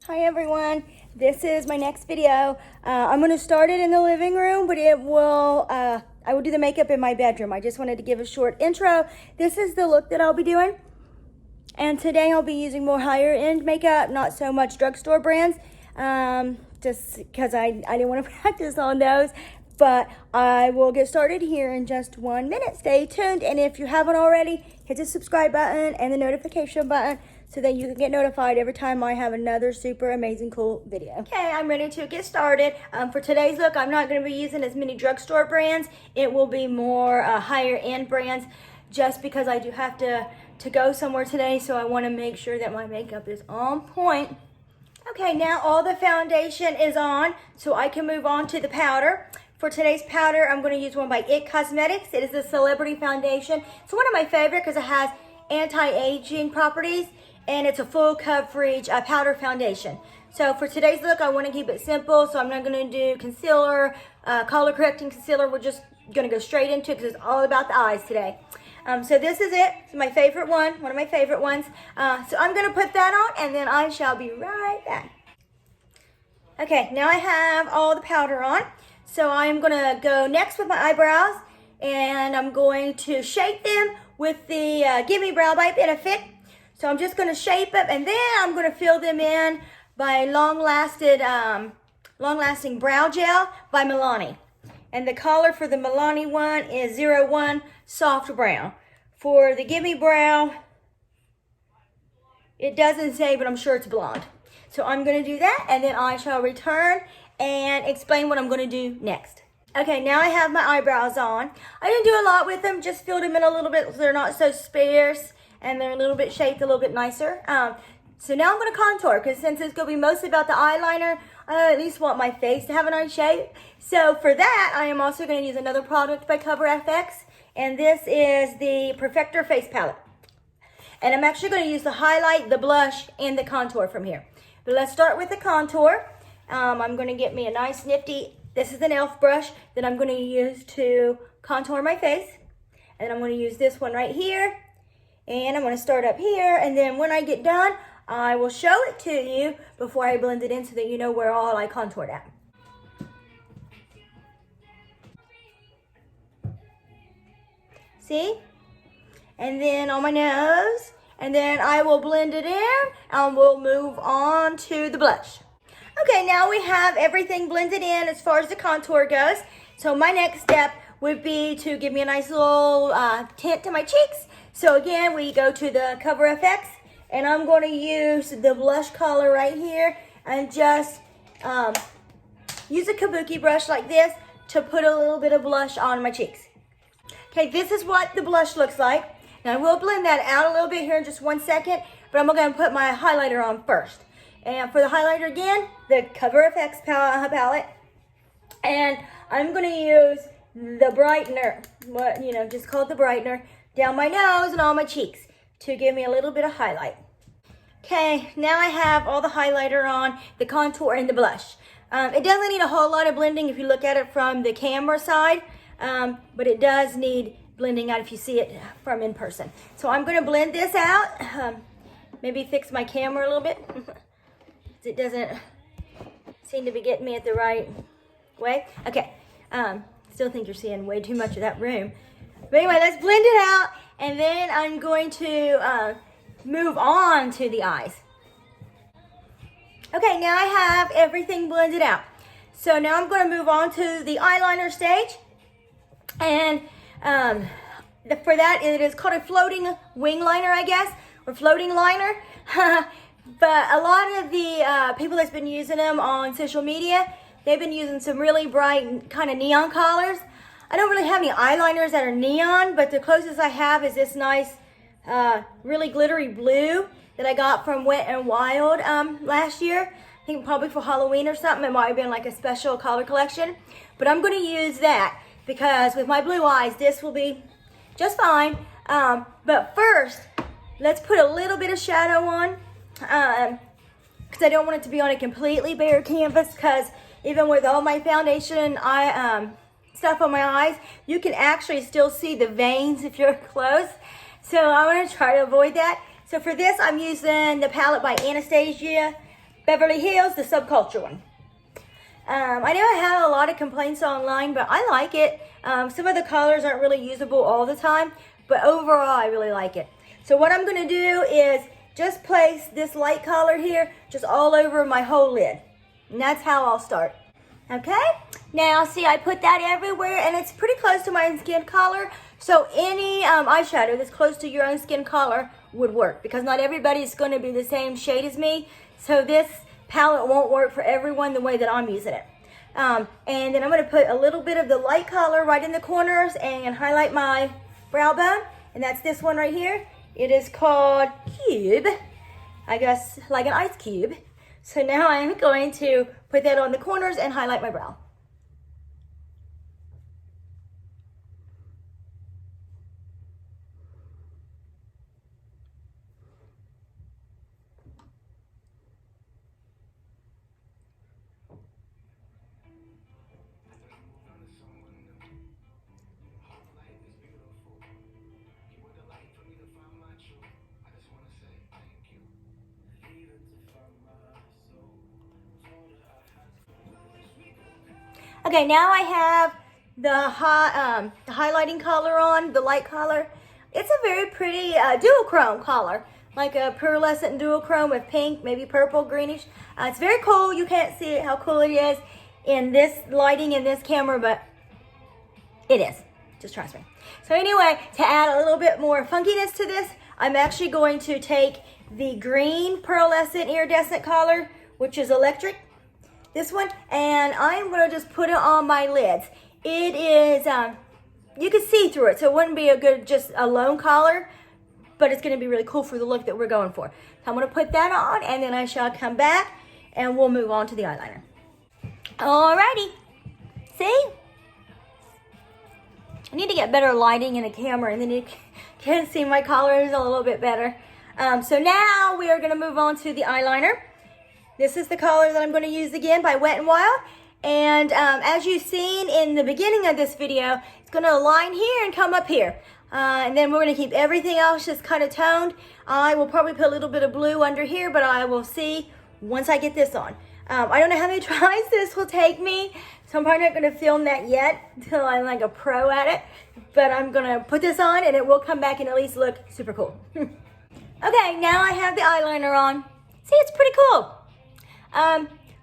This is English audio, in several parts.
Hi everyone, this is my next video. I'm going to start it in the living room, but I will do the makeup in my bedroom. I just wanted to give a short intro. This is the look that I'll be doing. And today I'll be using more higher end makeup, not so much drugstore brands, just because I didn't want to practice on those. But I will get started here in just 1 minute. Stay tuned, and if you haven't already, hit the subscribe button and the notification button so that you can get notified every time I have another super amazing cool video. Okay, I'm ready to get started. For today's look, I'm not going to be using as many drugstore brands. It will be more higher end brands just because I do have to go somewhere today, so I want to make sure that my makeup is on point. Okay, now all the foundation is on, so I can move on to the powder. For today's powder, I'm going to use one by IT Cosmetics. It is the Celebrity Foundation. It's one of my favorite because it has anti-aging properties, and it's a full coverage powder foundation. So for today's look, I want to keep it simple, so I'm not going to do concealer, color correcting concealer. We're just going to go straight into it because it's all about the eyes today. So this is it. It's my favorite one of my favorite ones. So I'm going to put that on, and then I shall be right back. Okay, now I have all the powder on. So I'm going to go next with my eyebrows, and I'm going to shape them with the Gimme Brow by Benefit. So I'm just going to shape them, and then I'm going to fill them in by long-lasting brow gel by Milani. And the color for the Milani one is 01 Soft Brown. For the Gimme Brow, it doesn't say, but I'm sure it's blonde. So I'm going to do that, and then I shall return and explain what I'm going to do next. Okay, now I have my eyebrows on. I didn't do a lot with them, just filled them in a little bit so they're not so sparse and they're a little bit shaped a little bit nicer. So now I'm going to contour, because since it's going to be mostly about the eyeliner, I at least want my face to have a nice shape. So for that, I am also going to use another product by CoverFX, and this is the Perfector Face Palette. And I'm actually going to use the highlight, the blush, and the contour from here. But let's start with the contour. I'm going to get me a nice nifty, this is an e.l.f. brush that I'm going to use to contour my face. And I'm going to use this one right here. And I'm going to start up here. And then when I get done, I will show it to you before I blend it in so that you know where all I contoured at. See? And then on my nose. And then I will blend it in and we'll move on to the blush. Okay, now we have everything blended in as far as the contour goes. So my next step would be to give me a nice little tint to my cheeks. So again, we go to the CoverFX, and I'm going to use the blush color right here and just use a kabuki brush like this to put a little bit of blush on my cheeks. Okay, this is what the blush looks like. Now, I will blend that out a little bit here in just 1 second, but I'm going to put my highlighter on first. And for the highlighter again, the CoverFX palette. And I'm going to use the brightener, just called the brightener, down my nose and on my cheeks to give me a little bit of highlight. Okay, now I have all the highlighter on, the contour, and the blush. It doesn't need a whole lot of blending if you look at it from the camera side, but it does need blending out if you see it from in person. So I'm going to blend this out, maybe fix my camera a little bit. It doesn't seem to be getting me at the right way. Okay, still think you're seeing way too much of that room. But anyway, let's blend it out, and then I'm going to move on to the eyes. Okay, now I have everything blended out. So now I'm going to move on to the eyeliner stage. And for that, it is called a floating wing liner, I guess, or floating liner. But a lot of the people that's been using them on social media, they've been using some really bright kind of neon colors. I don't really have any eyeliners that are neon, but the closest I have is this nice, really glittery blue that I got from Wet n Wild last year. I think probably for Halloween or something. It might have been like a special color collection. But I'm going to use that because with my blue eyes, this will be just fine. But first, let's put a little bit of shadow on. Because I don't want it to be on a completely bare canvas, because even with all my foundation stuff on my eyes, you can actually still see the veins if you're close. So I want to try to avoid that. So for this, I'm using the palette by Anastasia. Beverly Hills, the Subculture one. I know I had a lot of complaints online, but I like it. Some of the colors aren't really usable all the time, but overall I really like it. So what I'm going to do is just place this light color here just all over my whole lid. And that's how I'll start. Okay, now see, I put that everywhere and it's pretty close to my skin color. So any eyeshadow that's close to your own skin color would work, because not everybody's going to be the same shade as me. So this palette won't work for everyone the way that I'm using it. And then I'm going to put a little bit of the light color right in the corners and highlight my brow bone. And that's this one right here. It is called Cube, I guess like an ice cube. So now I'm going to put that on the corners and highlight my brow. Okay, now I have the highlighting color on, the light color. It's a very pretty duochrome color, like a pearlescent duochrome with pink, maybe purple, greenish. It's very cool. You can't see how cool it is in this lighting in this camera, but it is. Just trust me. So anyway, to add a little bit more funkiness to this, I'm actually going to take the green pearlescent iridescent color, which is electric, this one, and I'm going to just put it on my lids. It is, you can see through it, so it wouldn't be a good, just a lone color, but it's going to be really cool for the look that we're going for. So I'm going to put that on, and then I shall come back, and we'll move on to the eyeliner. Alrighty, see? I need to get better lighting in the camera, and then you can see my colors a little bit better. So now we are going to move on to the eyeliner. This is the color that I'm going to use again by Wet n Wild. And as you've seen in the beginning of this video, it's going to align here and come up here. And then we're going to keep everything else just kind of toned. I will probably put a little bit of blue under here, but I will see once I get this on. I don't know how many tries this will take me, so I'm probably not going to film that yet until I'm like a pro at it. But I'm going to put this on and it will come back and at least look super cool. Okay, now I have the eyeliner on. See, it's pretty cool.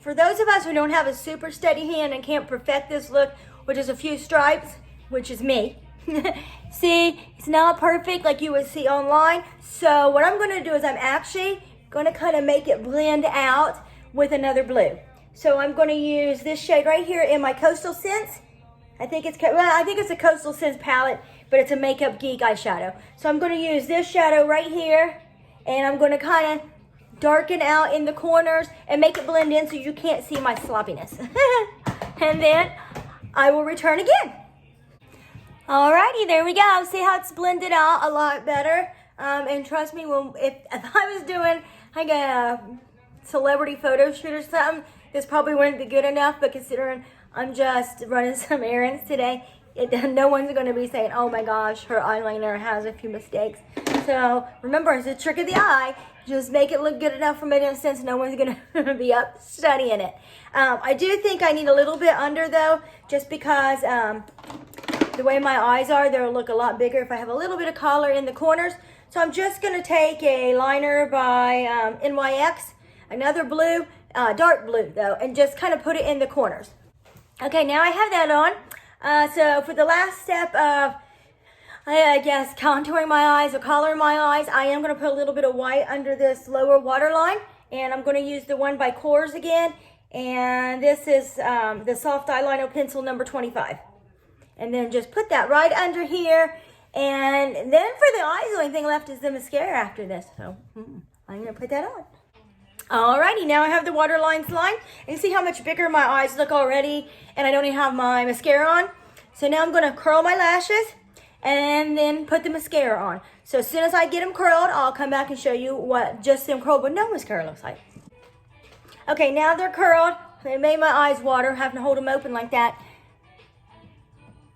For those of us who don't have a super steady hand and can't perfect this look with just a few stripes, which is me, see, it's not perfect like you would see online. So what I'm going to do is I'm actually going to kind of make it blend out with another blue. So I'm going to use this shade right here in my Coastal Scents. I think it's a Coastal Scents palette, but it's a Makeup Geek eyeshadow. So I'm going to use this shadow right here, and I'm going to kind of darken out in the corners and make it blend in so you can't see my sloppiness. And then I will return again. Alrighty, there we go. See how it's blended out a lot better. And trust me, if I was doing like a celebrity photo shoot or something, this probably wouldn't be good enough, but considering I'm just running some errands today, no one's going to be saying, oh my gosh, her eyeliner has a few mistakes. So remember, it's a trick of the eye. Just make it look good enough from a distance. No one's going to be up studying it. I do think I need a little bit under, though, just because the way my eyes are, they'll look a lot bigger if I have a little bit of color in the corners. So I'm just going to take a liner by NYX, another blue, dark blue, though, and just kind of put it in the corners. Okay, now I have that on. So for the last step of, I guess, contouring my eyes or coloring my eyes, I am going to put a little bit of white under this lower waterline. And I'm going to use the one by Kors again. And this is the Soft Eyeliner Pencil number 25. And then just put that right under here. And then for the eyes, the only thing left is the mascara after this. So I'm going to put that on. Alrighty, now I have the waterlines lined. And you see how much bigger my eyes look already. And I don't even have my mascara on. So now I'm going to curl my lashes and then put the mascara on. So as soon as I get them curled, I'll come back and show you what just them curled with no mascara looks like. Okay, now they're curled. They made my eyes water, having to hold them open like that.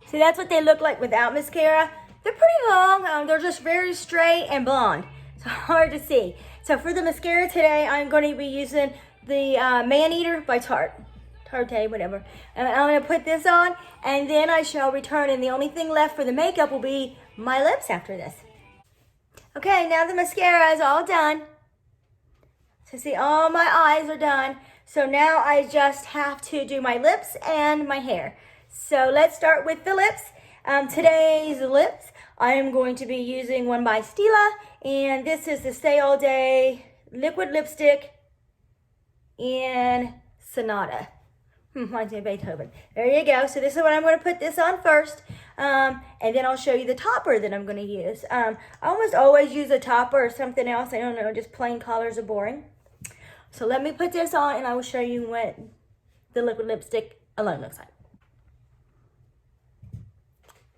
See, that's what they look like without mascara. They're pretty long. They're just very straight and blonde. So hard to see. So for the mascara today, I'm going to be using the Man-Eater by Tarte, whatever. And I'm going to put this on, and then I shall return, and the only thing left for the makeup will be my lips after this. Okay, now the mascara is all done. So see, all my eyes are done. So now I just have to do my lips and my hair. So let's start with the lips. Today's lips, I am going to be using one by Stila, and this is the Stay All Day Liquid Lipstick in Sonata. Reminds me of Beethoven. There you go. So this is what I'm going to put this on first, and then I'll show you the topper that I'm going to use. I almost always use a topper or something else. I don't know, just plain colors are boring. So let me put this on, and I will show you what the liquid lipstick alone looks like.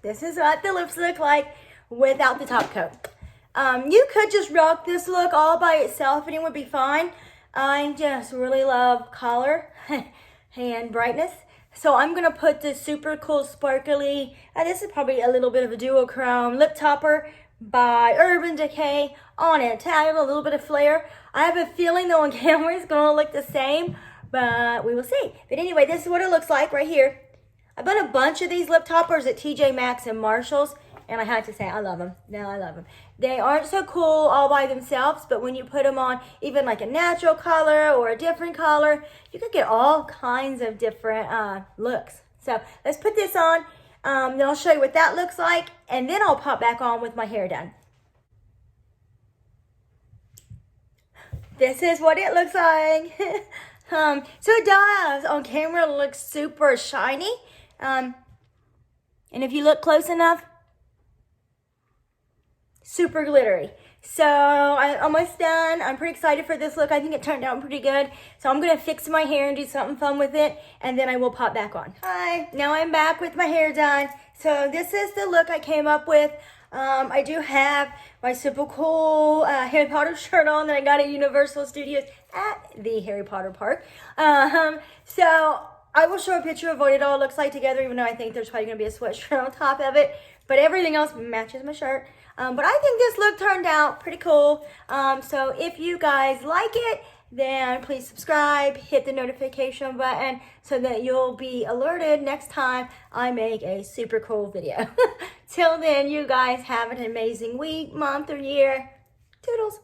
This is what the lips look like without the top coat. You could just rock this look all by itself and it would be fine. I just really love color and brightness. So I'm going to put this super cool sparkly, this is probably a little bit of a duochrome lip topper by Urban Decay on it to add a little bit of flair. I have a feeling though on camera it's going to look the same, but we will see. But anyway, this is what it looks like right here. I bought a bunch of these lip toppers at TJ Maxx and Marshall's, and I had to say I love them. Now I love them. They aren't so cool all by themselves, but when you put them on even like a natural color or a different color, you can get all kinds of different looks. So let's put this on. Then I'll show you what that looks like, and then I'll pop back on with my hair done. This is what it looks like. So it does. On camera, it looks super shiny. And if you look close enough, super glittery. So I'm almost done. I'm pretty excited for this look. I think it turned out pretty good. So I'm going to fix my hair and do something fun with it, and then I will pop back on. Hi, now I'm back with my hair done. So this is the look I came up with. I do have my super cool Harry Potter shirt on that I got at Universal Studios at the Harry Potter park. So I will show a picture of what it all looks like together, even though I think there's probably going to be a sweatshirt on top of it. But everything else matches my shirt. But I think this look turned out pretty cool. So if you guys like it, then please subscribe, hit the notification button so that you'll be alerted next time I make a super cool video. Till then, you guys have an amazing week, month, or year. Toodles.